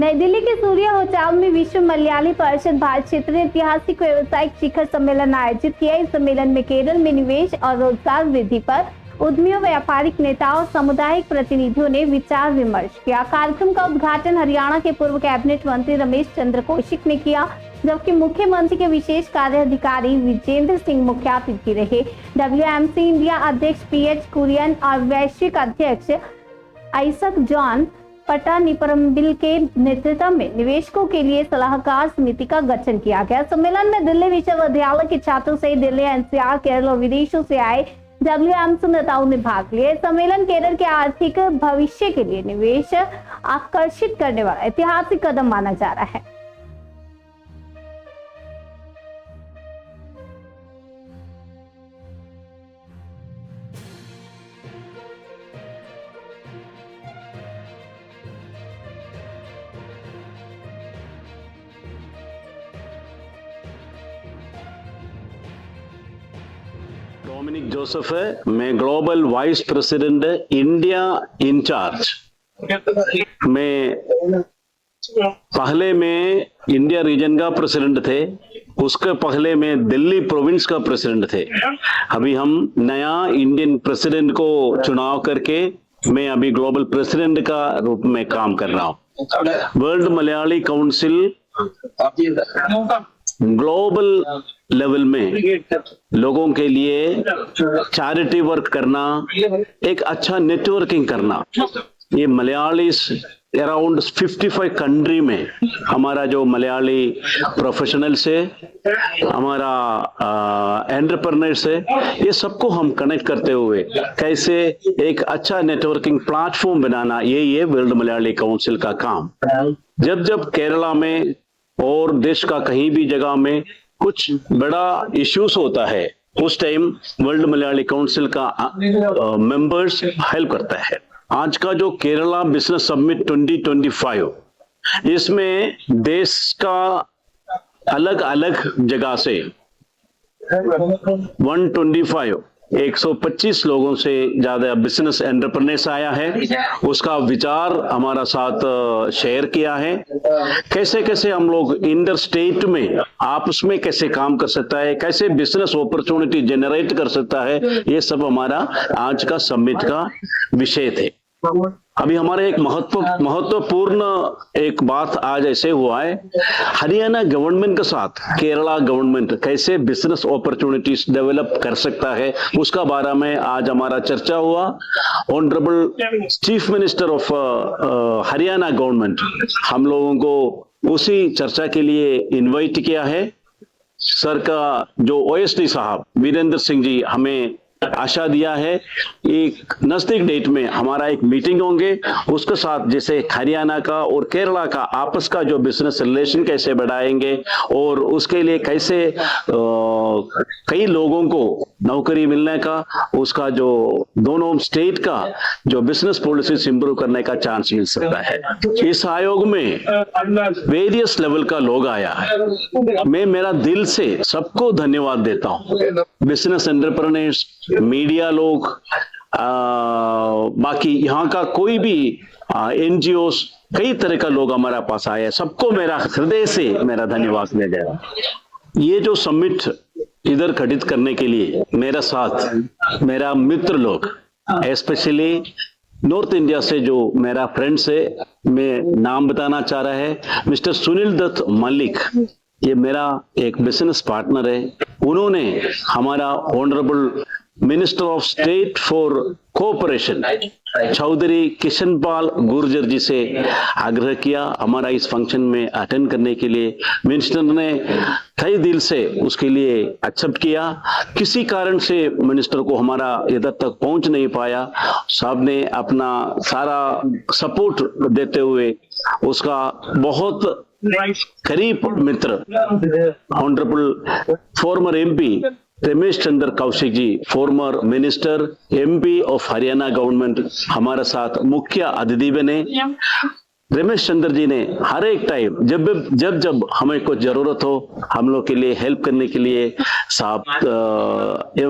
नई दिल्ली के सूर्य होटल में विश्व मलयाली परिषद भारत क्षेत्र ऐतिहासिक व्यावसायिक शिखर सम्मेलन आयोजित किया। इस सम्मेलन में केरल में निवेश और रोजगार वृद्धि पर उद्यमियों, व्यापारिक नेताओं और सामुदायिक प्रतिनिधियों ने विचार विमर्श किया। कार्यक्रम का उद्घाटन हरियाणा के पूर्व कैबिनेट मंत्री रमेश चंद्र कौशिक ने किया, जबकि मुख्यमंत्री के विशेष कार्य अधिकारी विजेंद्र सिंह मुख्य अतिथि रहे। WMC इंडिया अध्यक्ष PH कुरियन और वैश्विक अध्यक्ष आइजक जॉन पटानिपरम्बिल के नेतृत्व में निवेशकों के लिए सलाहकार समिति का गठन किया गया। सम्मेलन में दिल्ली विश्वविद्यालय के छात्रों सहित दिल्ली, NCR, केरल और विदेशों से आए WMC नेताओं ने भाग लिया। सम्मेलन केरल के आर्थिक भविष्य के लिए निवेश आकर्षित करने वाला ऐतिहासिक कदम माना जा रहा है। डोमिनिक जोसेफ है, मैं global vice president India incharge. मैं पहले में इंडिया रीजन का प्रेसिडेंट थे, उसके पहले में दिल्ली प्रोविंस का प्रेसिडेंट थे। अभी हम नया इंडियन प्रेसिडेंट को चुनाव करके मैं अभी ग्लोबल प्रेसिडेंट का रूप में काम कर रहा हूँ। World Malayali council global level में लोगों के लिए चैरिटी वर्क करना, एक अच्छा नेटवर्किंग करना, ये मलयालीस अराउंड 55 कंट्री में हमारा जो मलयाली प्रोफेशनल्स है, हमारा एंटरप्रेन्योर्स है, ये सबको हम कनेक्ट करते हुए कैसे एक अच्छा नेटवर्किंग प्लेटफॉर्म बनाना, ये वर्ल्ड मलयाली काउंसिल का काम। जब केरला में और देश का कहीं भी जगह में कुछ बड़ा इश्यूज होता है, उस टाइम वर्ल्ड मलयाली काउंसिल का मेंबर्स हेल्प करता है। आज का जो केरला बिजनेस समिट 2025, इसमें देश का अलग अलग जगह से 125 लोगों से ज्यादा बिजनेस एंटरप्रेन्योर्स आया है। उसका विचार हमारा साथ शेयर किया है, कैसे कैसे हम लोग इंटर स्टेट में आपस में कैसे काम कर सकता है, कैसे बिजनेस अपॉर्चुनिटी जनरेट कर सकता है, ये सब हमारा आज का समिट का विषय थे। अभी हमारे एक महत्वपूर्ण एक बात आज ऐसे हुआ है, हरियाणा गवर्नमेंट के साथ केरला गवर्नमेंट कैसे बिजनेस अपॉर्चुनिटीज डेवलप कर सकता है, उसका बारे में आज हमारा चर्चा हुआ। Honourable chief minister of Haryana government हम लोगों को उसी चर्चा के लिए इनवाइट किया है। सर का जो OSD साहब वीरेंद्र सिंह जी हमें आशा दिया है, एक नजदीक डेट में हमारा एक मीटिंग होंगे, उसके साथ जैसे हरियाणा का और केरला का आपस का जो बिजनेस रिलेशन कैसे बढ़ाएंगे और उसके लिए कैसे कई लोगों को नौकरी मिलने का, उसका जो दोनों स्टेट का जो बिजनेस पॉलिसीज इंप्रूव करने का चांस मिल सकता है। इस आयोग में वेरियस लेवल का लोग आया है, मैं मेरा दिल से सबको धन्यवाद देता हूँ। बिजनेस एंटरप्रेन्योर्स, मीडिया लोग, बाकी यहाँ का कोई भी NGOs, कई तरह का लोग हमारे पास आए हैं, सबको मेरा हृदय से मेरा धन्यवाद दिया जाए। ये जो समिट इधर घटित करने के लिए मेरा साथ मेरा मित्र लोग, स्पेशली नॉर्थ इंडिया से जो मेरा फ्रेंड्स है, मैं नाम बताना चाह रहा है, मिस्टर सुनील दत्त मलिक, ये मेरा एक बिजनेस पार्टनर है। उन्होंने हमारा honourable minister of state for cooperation Chaudhary Kishanpal Gurjar ji से आग्रह किया हमारा इस फंक्शन में अटेंड करने के लिए। मिनिस्टर ने कई दिल से उसके लिए एक्सेप्ट किया। किसी कारण से मिनिस्टर को हमारा इधर तक पहुंच नहीं पाया, साहब ने अपना सारा सपोर्ट देते हुए उसका बहुत करीब मित्र honourable former MP Ramesh Chandra Kaushik ji, former minister MP of Haryana government, हमारे साथ मुख्य अतिथि बने। रमेश चंद्र जी ने हर एक टाइम जब हमें कुछ जरूरत हो हम लोग के लिए हेल्प करने के लिए साहब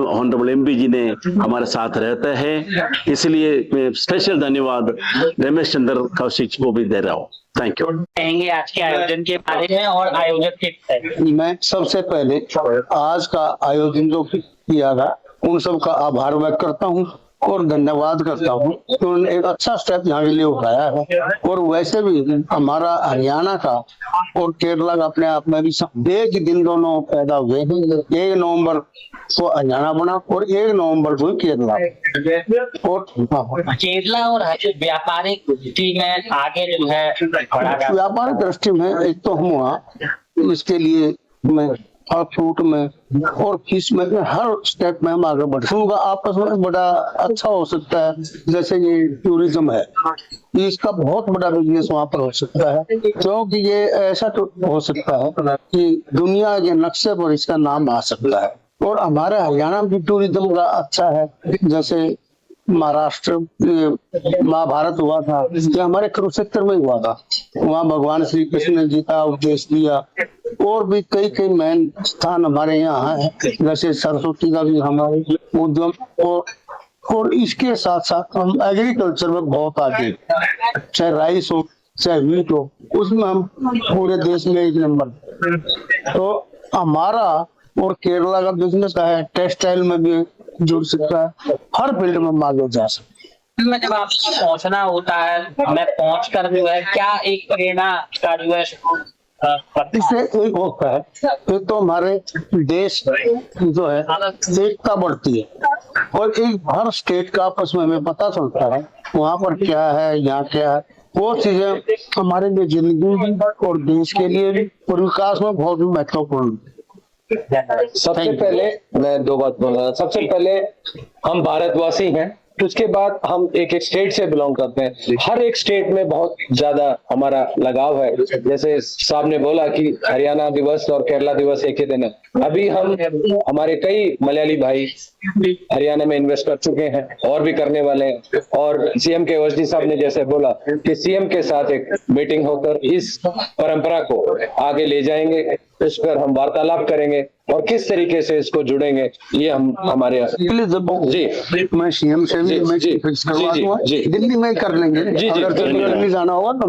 ऑनरेबल एमपी जी ने हमारे साथ रहते हैं, इसलिए मैं स्पेशल धन्यवाद रमेश चंद्र कौशिक को भी दे रहा हूँ। Thank you. कहेंगे आज के आयोजन के बारे में और आयोजक के मैं सबसे पहले आज का आयोजन जो किया गया उन सब का आभार व्यक्त करता हूँ और धन्यवाद करता हूँ कि उन्होंने एक अच्छा स्टेप यहाँ के लिए उठाया है। और वैसे भी हमारा हरियाणा का और केरला का अपने आप में भी एक ही दिन दोनों पैदा हुए। 1 नवंबर को हरियाणा बना और 1 नवंबर को केरला। और केरला और व्यापारिक दृष्टि में आगे जो है व्यापारिक दृष्टि में एक तो हम वहाँ इसके लिए मैं और फ्रूट में और फिश में हर स्टेप में हम आगे बढ़ सकते आपस में बड़ा अच्छा हो सकता है। जैसे ये टूरिज्म है, इसका बहुत बड़ा बिजनेस वहाँ पर हो सकता है, क्योंकि ये ऐसा तो हो सकता है कि दुनिया के नक्शे पर इसका नाम आ सकता है। और हमारे हरियाणा में टूरिज्म का अच्छा है। जैसे महाराष्ट्र महाभारत हुआ था, ये हमारे कुरुक्षेत्र में हुआ था, वहाँ भगवान श्री कृष्ण जी का उपदेश दिया। और भी कई मेन स्थान हमारे यहाँ है, जैसे सरस्वती का भी हमारे उद्यम। और इसके साथ साथ हम एग्रीकल्चर में बहुत आगे, चाहे राइस हो चाहे व्हीट हो, उसमें हम पूरे देश में 1 नंबर। तो हमारा और केरला का बिजनेस है, टेक्सटाइल में भी जुड़ सकता है, हर फील्ड में हम आगे जा सकते में जब आपको पहुंचना होता है, मैं पहुंच कर जो है क्या एक प्रेरणा का जो है इससे एक होता है, एक तो हमारे देश जो है एकता बढ़ती है और एक हर स्टेट का आपस में हमें पता चलता है वहाँ पर क्या है, यहाँ क्या है। वो चीजें हमारे लिए जिंदगी और देश के लिए भी और विकास में बहुत महत्वपूर्ण। सबसे पहले मैं 2 बात बोलूंगा। सबसे पहले हम भारतवासी हैं, उसके बाद हम एक स्टेट से बिलोंग करते हैं। हर एक स्टेट में बहुत ज्यादा हमारा लगाव है। जैसे साहब ने बोला कि हरियाणा दिवस और केरला दिवस एक ही दिन है। अभी हमारे कई मलयाली भाई हरियाणा में इन्वेस्ट कर चुके हैं और भी करने वाले हैं। और सीएम के ओएसडी साहब ने जैसे बोला कि सीएम के साथ एक मीटिंग होकर इस परंपरा को आगे ले जाएंगे, इस पर हम वार्तालाप करेंगे और किस तरीके से इसको जुड़ेंगे, ये हम हमारे जी मैं सीएम से भी मैं फिक्स करवा दूंगा, दिल्ली में कर लेंगे। अगर दिल्ली जाना होगा तो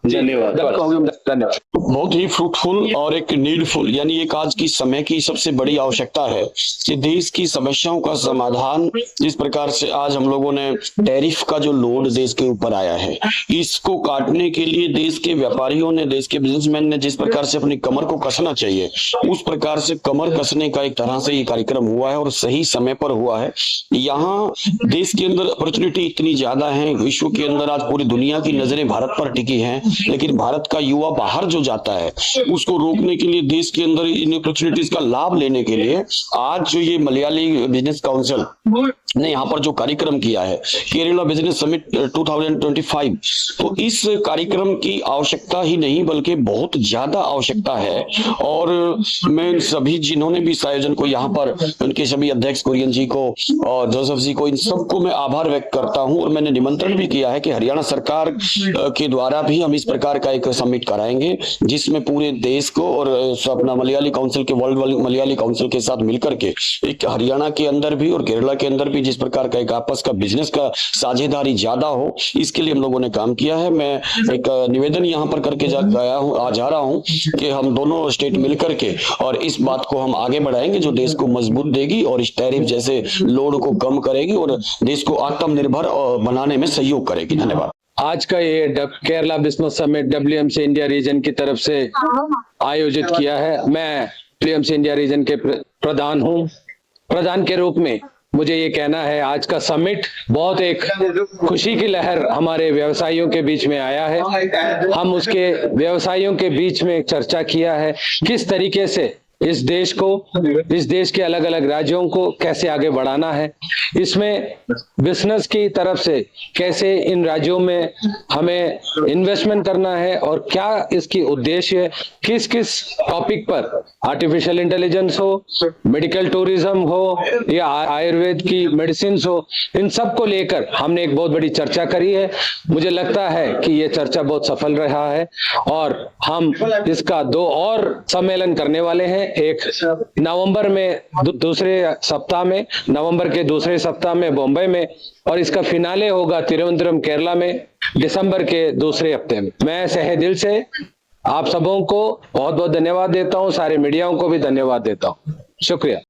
धन्यवाद। बहुत ही फ्रूटफुल और एक नीडफुल, यानी एक आज की समय की सबसे बड़ी आवश्यकता है कि देश की समस्याओं का समाधान, जिस प्रकार से आज हम लोगों ने टैरिफ का जो लोड देश के ऊपर आया है, इसको काटने के लिए देश के व्यापारियों ने, देश के बिजनेसमैन ने जिस प्रकार से अपनी कमर को कसना चाहिए, उस प्रकार से कमर कसने का एक तरह से ये कार्यक्रम हुआ है और सही समय पर हुआ है। यहाँ देश के अंदर अपॉर्चुनिटी इतनी ज्यादा है, विश्व के अंदर आज पूरी दुनिया की नजरें भारत पर टिकी हैं, लेकिन भारत का युवा बाहर जो जाता है उसको रोकने के लिए, देश के अंदर इन अपॉर्चुनिटीज का लाभ लेने के लिए आज जो ये मलयाली बिजनेस काउंसिल ने यहाँ पर जो कार्यक्रम किया है, केरला बिजनेस समिट 2025, तो इस कार्यक्रम की आवश्यकता ही नहीं बल्कि बहुत ज्यादा आवश्यकता है। और मैं सभी जिन्होंने भी इस आयोजन को यहाँ पर, उनके सभी अध्यक्ष कुरियन जी को और जोसेफ जी को, इन सबको मैं आभार व्यक्त करता हूँ। और मैंने निमंत्रण भी किया है कि हरियाणा सरकार के द्वारा भी हम इस प्रकार का एक समिट कराएंगे जिसमें पूरे देश को और अपना मलयाली काउंसिल के, वर्ल्ड मलयाली काउंसिल के साथ मिलकर के एक हरियाणा के अंदर भी और केरला के अंदर भी जिस प्रकार का एक आपस का बिजनेस का साझेदारी ज्यादा हो, इसके लिए हम लोगों ने काम किया है। मैं एक निवेदन यहाँ पर करके जा रहा हूँ कि हम दोनों स्टेट मिलकर के और इस बात को हम आगे बढ़ाएंगे जो देश को मजबूत देगी और इस टैरिफ जैसे लोड को कम करेगी और देश को आत्मनिर्भर बनाने में सहयोग करेगी। धन्यवाद। आज का ये Kerala business summit WMC India region की तरफ से आयोजित किया है। मैं WMC इंडिया रीजन के प्रधान हूँ। प्रधान के रूप में मुझे ये कहना है, आज का समिट बहुत एक खुशी की लहर हमारे व्यवसायियों के बीच में आया है। हम उसके व्यवसायियों के बीच में चर्चा किया है किस तरीके से इस देश के अलग अलग राज्यों को कैसे आगे बढ़ाना है, इसमें बिजनेस की तरफ से कैसे इन राज्यों में हमें इन्वेस्टमेंट करना है और क्या इसकी उद्देश्य, किस किस टॉपिक पर, आर्टिफिशियल इंटेलिजेंस हो, मेडिकल टूरिज्म हो या आयुर्वेद की मेडिसिन हो, इन सब को लेकर हमने एक बहुत बड़ी चर्चा करी है। मुझे लगता है कि ये चर्चा बहुत सफल रहा है और हम इसका 2 और सम्मेलन करने वाले हैं। एक नवंबर में दूसरे सप्ताह में, नवंबर के दूसरे सप्ताह में बॉम्बे में, और इसका फिनाले होगा तिरुवनंतपुरम केरला में दिसंबर के दूसरे हफ्ते में। मैं तहे दिल से आप सबों को बहुत बहुत धन्यवाद देता हूं, सारे मीडियाओं को भी धन्यवाद देता हूं। शुक्रिया।